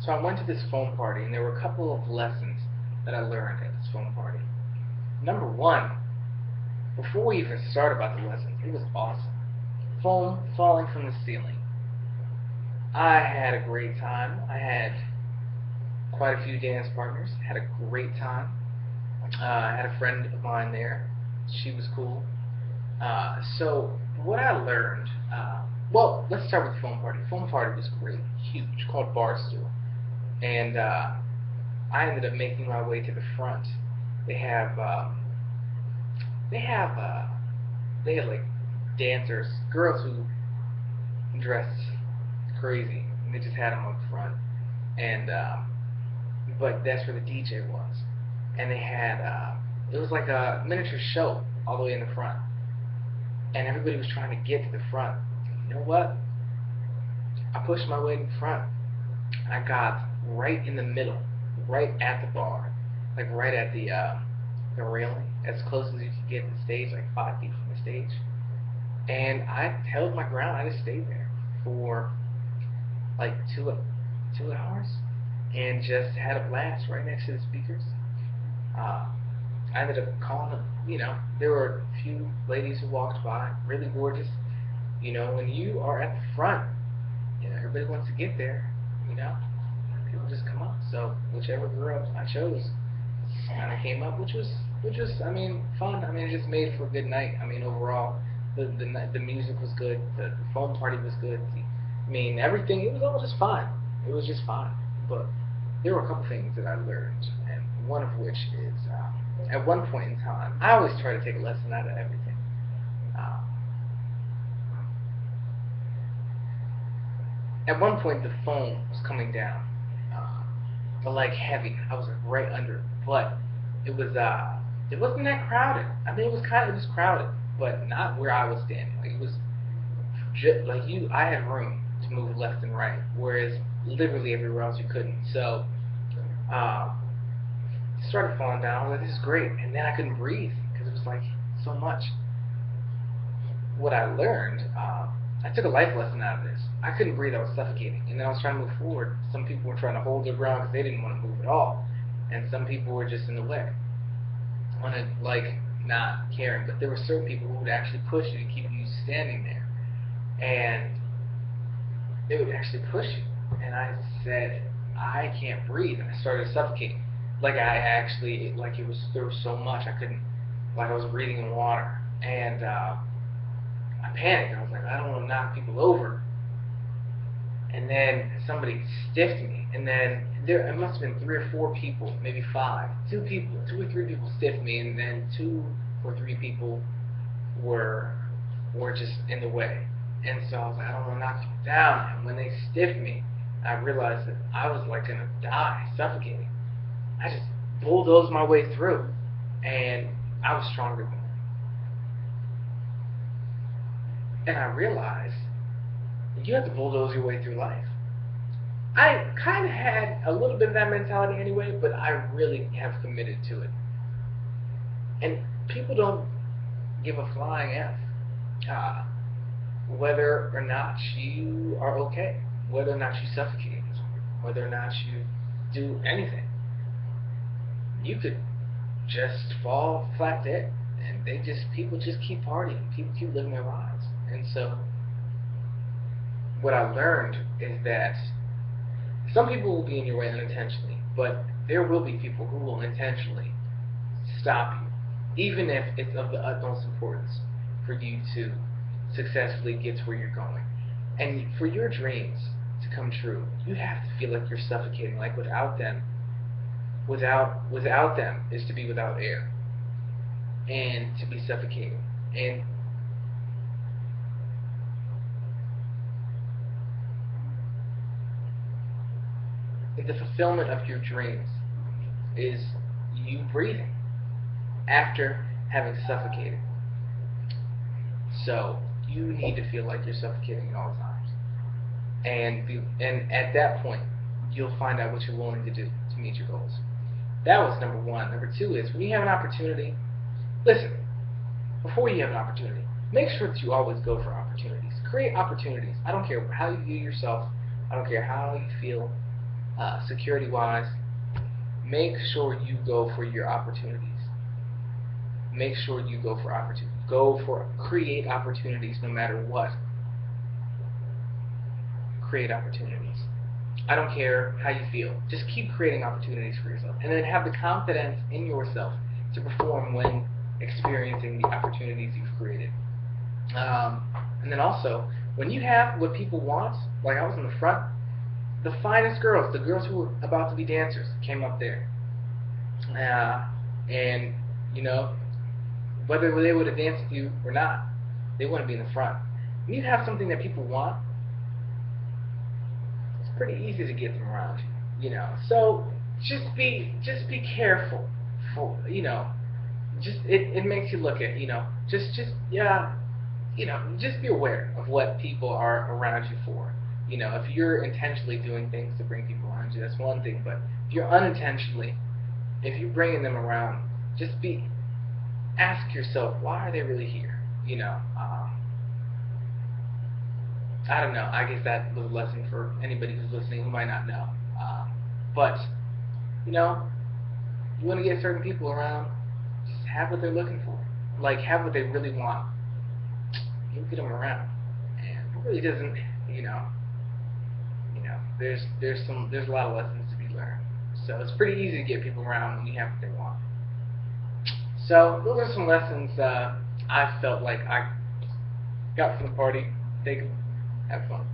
So I went to this foam party, and there were a couple of lessons that I learned at this foam party. Number one, before we even started about the lessons, it was awesome. Foam falling from the ceiling. I had a great time. I had quite a few dance partners. Had a great time. I had a friend of mine there. She was cool. So what I learned, well, let's start with the foam party. The foam party was great, huge, called Barstool, and I ended up making my way to the front. They have, they have, they had like dancers, girls who dressed crazy, and they just had them up front, and but that's where the DJ was, and they had, it was like a miniature show all the way in the front, and everybody was trying to get to the front. You know what? I pushed my way in front. I got right in the middle, right at the bar, like right at the railing, as close as you could get to the stage, like 5 feet from the stage. And I held my ground. I just stayed there for like 2 hours, and just had a blast right next to the speakers. Uh, I ended up calling them. There were a few ladies who walked by, really gorgeous. When you are at the front, everybody wants to get there. You know, people just come up. So whichever girl I chose kind of came up, which was, I mean, fun. I mean, it just made for a good night. I mean, overall, the music was good. The foam party was good. I mean, everything. It was all just fine. It was just fine. But there were a couple things that I learned, and one of which is, at one point in time, I always try to take a lesson out of everything. Uh, at one point, the foam was coming down, but like heavy. I was like right under it, but it wasn't that crowded. I mean, it was crowded, but not where I was standing. Like it was just like you. I had room to move left and right, whereas literally everywhere else you couldn't. So uh, it started falling down. I was like, this is great, and then I couldn't breathe because it was like so much. What I learned, I took a life lesson out of this. I couldn't breathe. I was suffocating, and then I was trying to move forward. Some people were trying to hold their ground because they didn't want to move at all, and some people were just in the way, on it, like not caring. But there were certain people who would actually push you to keep you standing there, and they would actually push you. And I said, I can't breathe, and I started suffocating. Like I actually, like it was, there was so much I couldn't, like I was breathing in water, and I panicked. I was like, I don't want to knock people over. And then somebody stiffed me, and then there, it must have been 3 or 4 people, maybe five, 2 people, 2 or 3 people stiffed me, and then 2 or 3 people were just in the way. And so I was like, I don't want to knock people down. And when they stiffed me, I realized that I was like gonna die, suffocating. I just bulldozed my way through, and I was stronger than them. And I realized you have to bulldoze your way through life. I kind of had a little bit of that mentality anyway, but I really have committed to it. And people don't give a flying F uh, whether or not you are okay, whether or not you suffocate, whether or not you do anything. You could just fall flat dead, and people just keep partying, people keep living their lives. And so what I learned is that some people will be in your way unintentionally, but there will be people who will intentionally stop you, even if it's of the utmost importance for you to successfully get to where you're going. And for your dreams to come true, you have to feel like you're suffocating. Like without them, without them is to be without air and to be suffocating. And the fulfillment of your dreams is you breathing after having suffocated. So you need to feel like you're suffocating at all times, and at that point, you'll find out what you're willing to do to meet your goals. That was number one. Number two is when you have an opportunity, listen. Before you have an opportunity, make sure that you always go for opportunities. Create opportunities. I don't care how you view yourself. I don't care how you feel. security-wise, make sure you go for your opportunities. Make sure you go for opportunities. Create opportunities no matter what. Create opportunities. I don't care how you feel. Just keep creating opportunities for yourself. And then have the confidence in yourself to perform when experiencing the opportunities you've created. And then also, when you have what people want, like I was in the front, the finest girls, the girls who were about to be dancers, came up there. And, you know, whether they would have danced with you or not, they want to be in the front. When you have something that people want, it's pretty easy to get them around you, you know. So just be careful. For, you know, it makes you look at, you know, yeah, you know, just be aware of what people are around you for. You know, if you're intentionally doing things to bring people around you, that's one thing. But if you're unintentionally, if you're bringing them around, ask yourself, why are they really here? You know, I don't know. I guess that was a lesson for anybody who's listening who might not know. But, you know, you want to get certain people around, just have what they're looking for. Like, have what they really want. You get them around. And it really doesn't, you know, there's a lot of lessons to be learned. So it's pretty easy to get people around when you have what they want. So those are some lessons I felt like I got from the party. Take them, have fun.